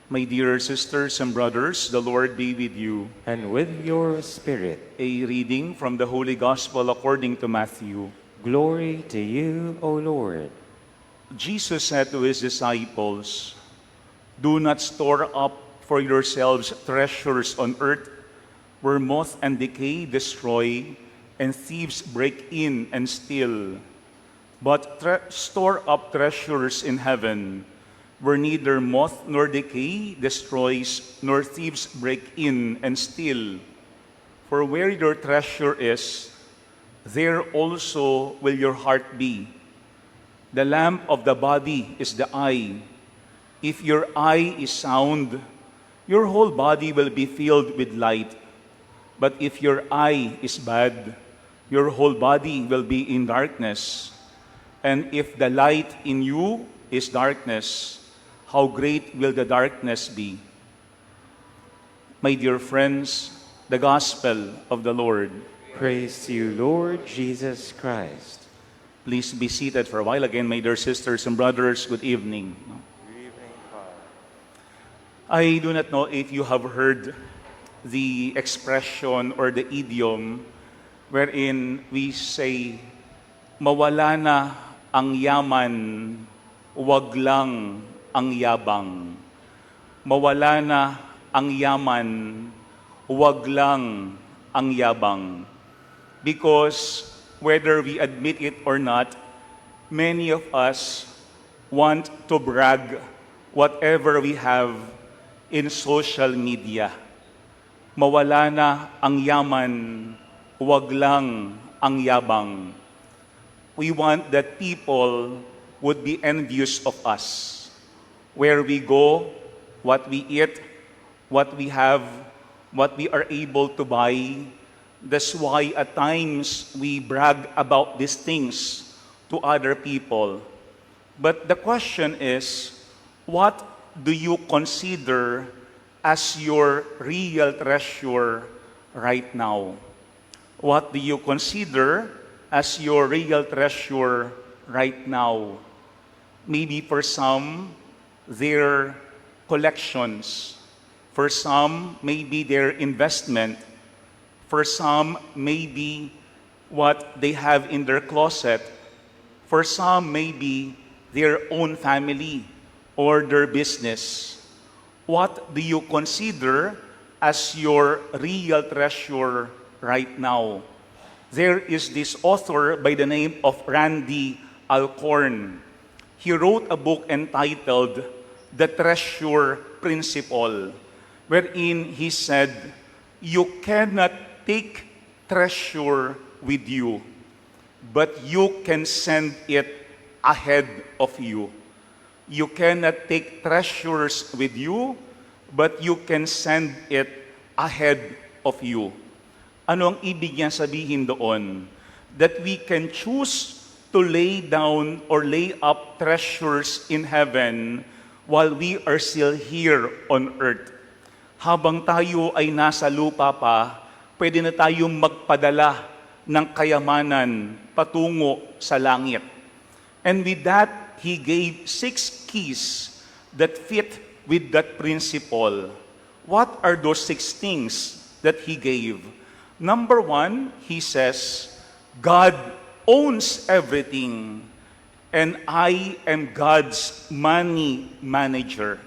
My dear sisters and brothers, the Lord be with you. And with your spirit. A reading from the Holy Gospel according to Matthew. Glory to you, O Lord. Jesus said to his disciples, "Do not store up for yourselves treasures on earth, where moth and decay destroy, and thieves break in and steal. But store up treasures in heaven, where neither moth nor decay destroys, nor thieves break in and steal. For where your treasure is, there also will your heart be. The lamp of the body is the eye. If your eye is sound, your whole body will be filled with light. But if your eye is bad, your whole body will be in darkness. And if the light in you is darkness, how great will the darkness be?" My dear friends, the Gospel of the Lord. Praise to you, Lord Jesus Christ. Please be seated for a while again, my dear sisters and brothers. Good evening. I do not know if you have heard the expression or the idiom wherein we say, "Mawala na ang yaman, wag lang ang yabang." Mawala na ang yaman, wag lang ang yabang. Because whether we admit it or not, many of us want to brag whatever we have in social media. Mawala na ang yaman, wag lang ang yabang. We want that people would be envious of us. Where we go, what we eat, what we have, what we are able to buy. That's why at times we brag about these things to other people. But the question is, what do you consider as your real treasure right now? What do you consider as your real treasure right now? Maybe for some, their collections. For some, maybe their investment. For some, maybe what they have in their closet. For some, maybe their own family or their business. What do you consider as your real treasure right now? There is this author by the name of Randy Alcorn. He wrote a book entitled The Treasure Principle, wherein he said, "You cannot take treasure with you, but you can send it ahead of you." You cannot take treasures with you, but you can send it ahead of you. Ano ang ibig niya sabihin doon? That we can choose to lay down or lay up treasures in heaven while we are still here on earth. Habang tayo ay nasa lupa pa, pwede na tayong magpadala ng kayamanan patungo sa langit. And with that, he gave 6 keys that fit with that principle. What are those 6 things that he gave? Number 1, he says, God owns everything, and I am God's money manager.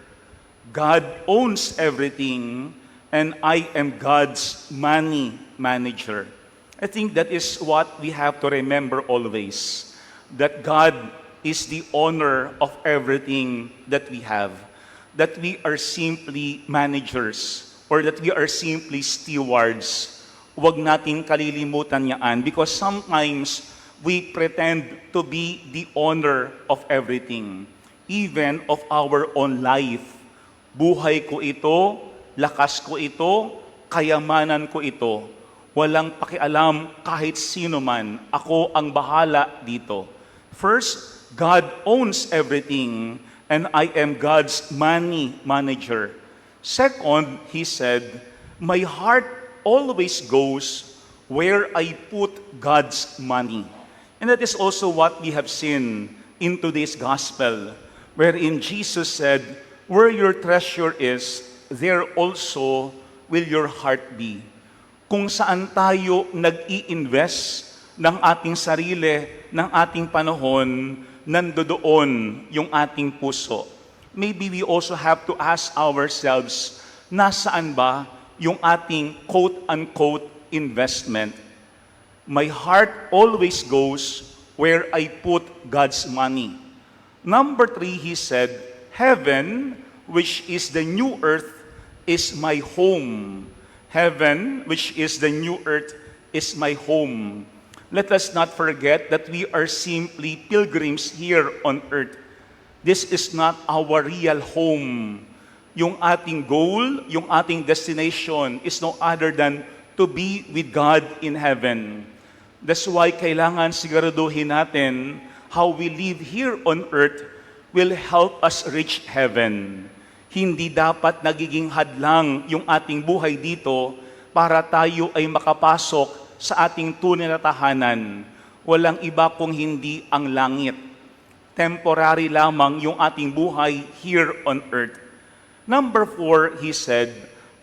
God owns everything, and I am God's money manager. I think that is what we have to remember always, that God is the owner of everything that we have, that we are simply managers, or that we are simply stewards. Huwag natin kalilimutan yan, because sometimes we pretend to be the owner of everything, even of our own life. Buhay ko ito, lakas ko ito, kayamanan ko ito. Walang pakialam kahit sino man. Ako ang bahala dito. First, God owns everything, and I am God's money manager. Second, he said, my heart always goes where I put God's money. And that is also what we have seen in today's gospel, wherein Jesus said, where your treasure is, there also will your heart be. Kung saan tayo nag-i-invest ng ating sarili, ng ating panahon, nandoon yung ating puso. Maybe we also have to ask ourselves, nasaan ba yung ating quote-unquote investment? My heart always goes where I put God's money. Number 3, he said, heaven, which is the new earth, is my home. Heaven, which is the new earth, is my home. Let us not forget that we are simply pilgrims here on earth. This is not our real home. Yung ating goal, yung ating destination is no other than to be with God in heaven. That's why kailangan siguraduhin natin how we live here on earth will help us reach heaven. Hindi dapat nagiging hadlang yung ating buhay dito para tayo ay makapasok sa ating tunay na tahanan. Walang iba kung hindi ang langit. Temporary lamang yung ating buhay here on earth. Number 4, he said,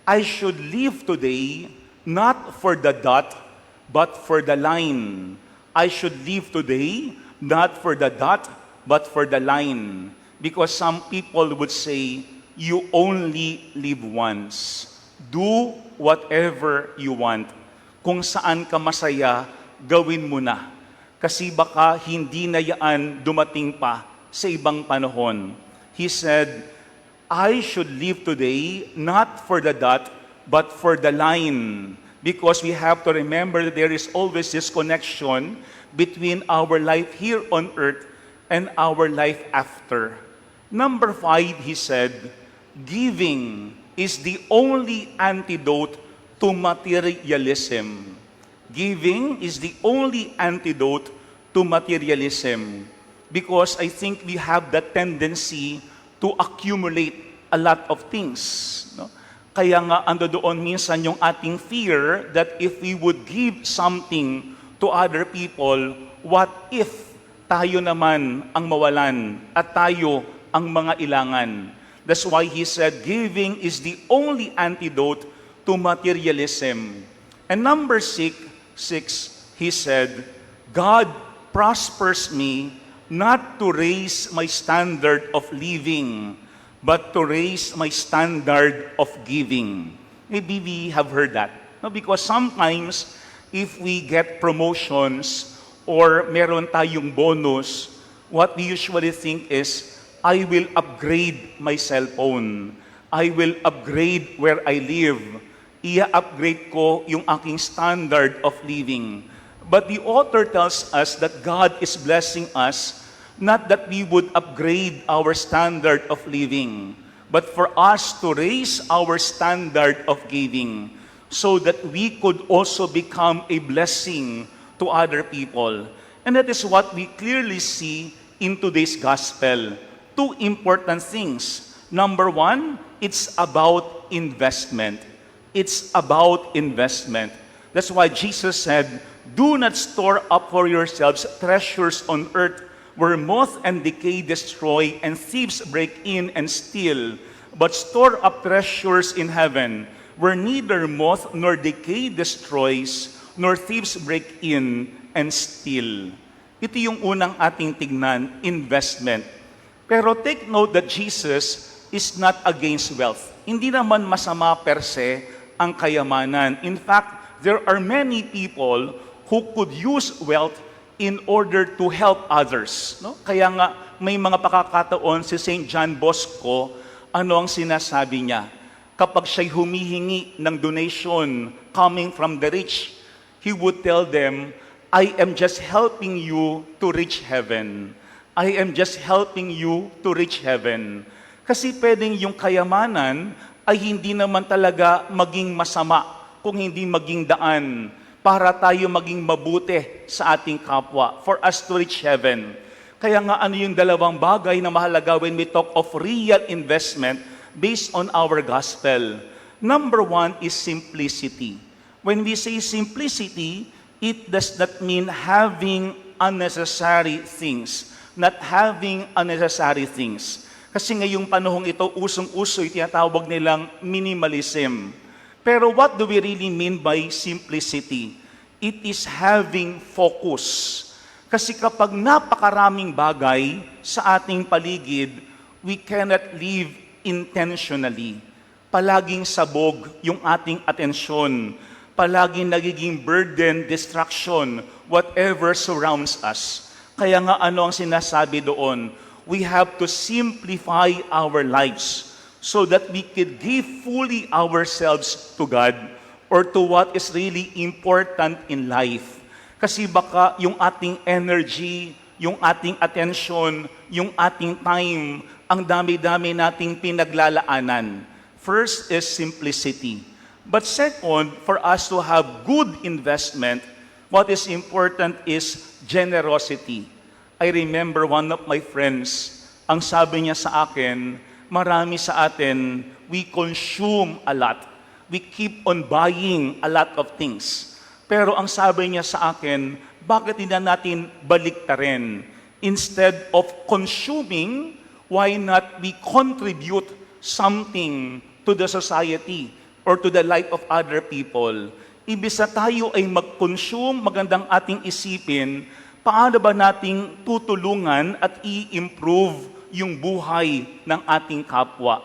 I should live today not for the dot, but for the line. I should live today not for the dot, but for the line. Because some people would say, you only live once. Do whatever you want. Kung saan ka masaya, gawin mo na. Kasi baka hindi na yaan dumating pa sa ibang panahon. He said, I should live today not for the dot, but for the line. Because we have to remember that there is always this connection between our life here on earth and our life after. Number 5, he said, giving is the only antidote to materialism. Giving is the only antidote to materialism. Because I think we have the tendency to accumulate a lot of things. No? Kaya nga ando doon minsan yung ating fear that if we would give something to other people, what if tayo naman ang mawalan at tayo ang mga ilangan? That's why he said, giving is the only antidote to materialism. And number 6, he said, God prospers me not to raise my standard of living, but to raise my standard of giving. Maybe we have heard that. No? Because sometimes, if we get promotions or meron tayong bonus, what we usually think is, I will upgrade my cellphone. I will upgrade where I live. Ia-upgrade ko yung aking standard of living. But the author tells us that God is blessing us, not that we would upgrade our standard of living, but for us to raise our standard of giving so that we could also become a blessing to other people. And that is what we clearly see in today's gospel. 2 important things. Number 1, it's about investment. It's about investment. That's why Jesus said, do not store up for yourselves treasures on earth where moth and decay destroy and thieves break in and steal, but store up treasures in heaven where neither moth nor decay destroys nor thieves break in and steal. Ito yung unang ating tignan, investment. Pero take note that Jesus is not against wealth. Hindi naman masama per se ang kayamanan. In fact, there are many people who could use wealth in order to help others. No? Kaya nga, may mga pakakataon si St. John Bosco, ano ang sinasabi niya? Kapag siya'y humihingi ng donation coming from the rich, he would tell them, I am just helping you to reach heaven. I am just helping you to reach heaven. Kasi pwedeng yung kayamanan ay hindi naman talaga maging masama kung hindi maging daan para tayo maging mabuti sa ating kapwa, for us to reach heaven. Kaya nga ano yung dalawang bagay na mahalaga when we talk of real investment based on our gospel. Number 1 is simplicity. When we say simplicity, it does not mean having unnecessary things. Not having unnecessary things. Kasi ngayong panahong ito, usong-uso, tinatawag nilang minimalism. Pero what do we really mean by simplicity? It is having focus. Kasi kapag napakaraming bagay sa ating paligid, we cannot live intentionally. Palaging sabog yung ating atensyon. Palaging nagiging burden, distraction, whatever surrounds us. Kaya nga ano ang sinasabi doon? We have to simplify our lives so that we could give fully ourselves to God or to what is really important in life. Kasi baka yung ating energy, yung ating attention, yung ating time, ang dami-dami nating pinaglalaanan. First is simplicity. But second, for us to have good investment, what is important is generosity. I remember one of my friends, ang sabi niya sa akin, marami sa atin, we consume a lot. We keep on buying a lot of things. Pero ang sabi niya sa akin, bakit hindi natin baliktarin? Instead of consuming, why not we contribute something to the society or to the life of other people? Ibig sa tayo ay mag-consume, magandang ating isipin, paano ba nating tutulungan at i-improve yung buhay ng ating kapwa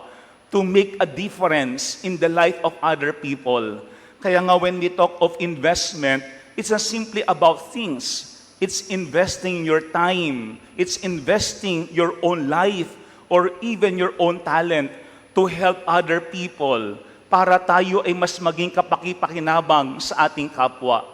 to make a difference in the life of other people. Kaya nga when we talk of investment, it's not simply about things. It's investing your time. It's investing your own life or even your own talent to help other people para tayo ay mas maging kapaki-pakinabang sa ating kapwa.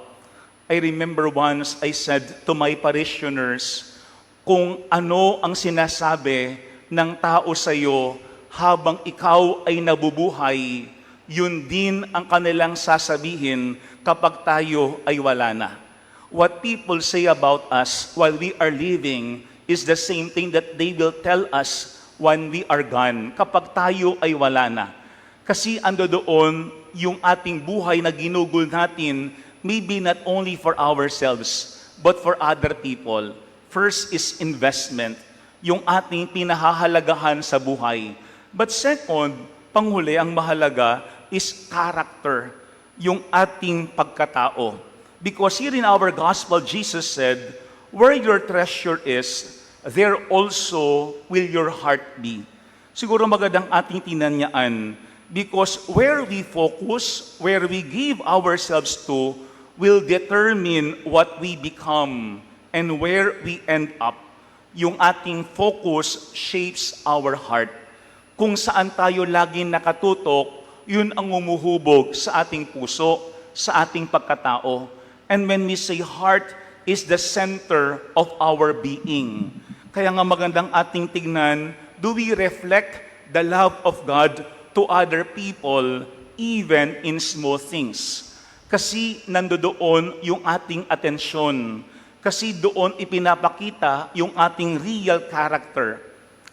I remember once I said to my parishioners, kung ano ang sinasabi ng tao sa iyo habang ikaw ay nabubuhay, yun din ang kanilang sasabihin kapag tayo ay wala na. What people say about us while we are living is the same thing that they will tell us when we are gone, kapag tayo ay wala na. Kasi ando doon yung ating buhay na ginugol natin, maybe not only for ourselves, but for other people. First is investment, yung ating pinahahalagahan sa buhay. But second, panghuli, ang mahalaga is character, yung ating pagkatao. Because here in our gospel, Jesus said, where your treasure is, there also will your heart be. Siguro magandang ating tinanyaan, because where we focus, where we give ourselves to, will determine what we become and where we end up. Yung ating focus shapes our heart. Kung saan tayo laging nakatutok, yun ang umuhubog sa ating puso, sa ating pagkatao. And when we say heart is the center of our being. Kaya nga magandang ating tignan, do we reflect the love of God to other people even in small things? Kasi nandoon yung ating atensyon. Kasi doon ipinapakita yung ating real character.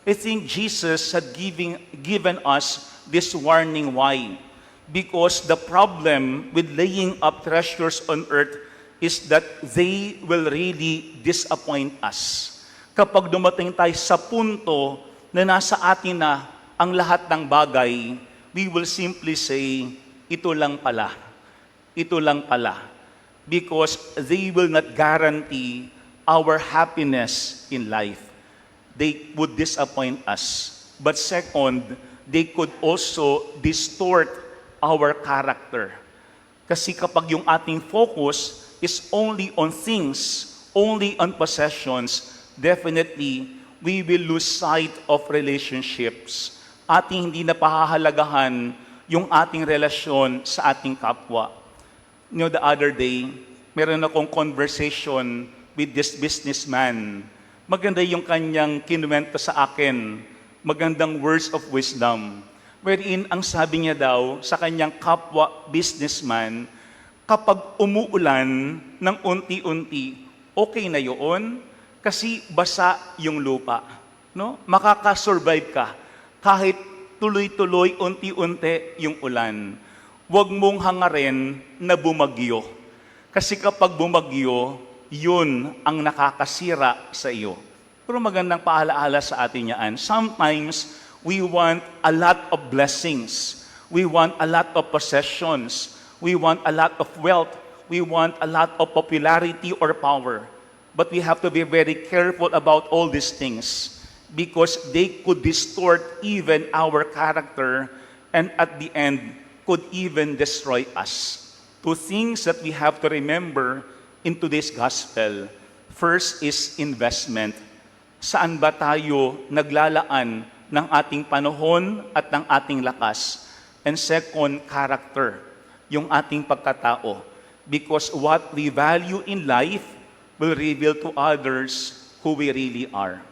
I think Jesus had given us this warning. Why? Because the problem with laying up treasures on earth is that they will really disappoint us. Kapag dumating tayo sa punto na nasa atin na ang lahat ng bagay, we will simply say, ito lang pala. Ito lang pala. Because they will not guarantee our happiness in life. They would disappoint us. But second, they could also distort our character. Kasi kapag yung ating focus is only on things, only on possessions, definitely we will lose sight of relationships. Ating hindi na pahahalagahan yung ating relasyon sa ating kapwa. You know, the other day, meron akong conversation with this businessman. Maganda yung kanyang kinuwento sa akin. Magandang words of wisdom. Wherein, ang sabi niya daw sa kanyang kapwa businessman, kapag umuulan ng unti-unti, okay na yun kasi basa yung lupa. No? Makakasurvive ka kahit tuloy-tuloy, unti-unti yung ulan. Huwag mong hangarin na bumagyo. Kasi kapag bumagyo, yun ang nakakasira sa iyo. Pero magandang paalaala sa atin yan. Sometimes, we want a lot of blessings. We want a lot of possessions. We want a lot of wealth. We want a lot of popularity or power. But we have to be very careful about all these things because they could distort even our character and at the end could even destroy us. Two things that we have to remember in today's gospel. First is investment. Saan ba tayo naglalaan ng ating panahon at ng ating lakas? And second, character, yung ating pagkatao. Because what we value in life will reveal to others who we really are.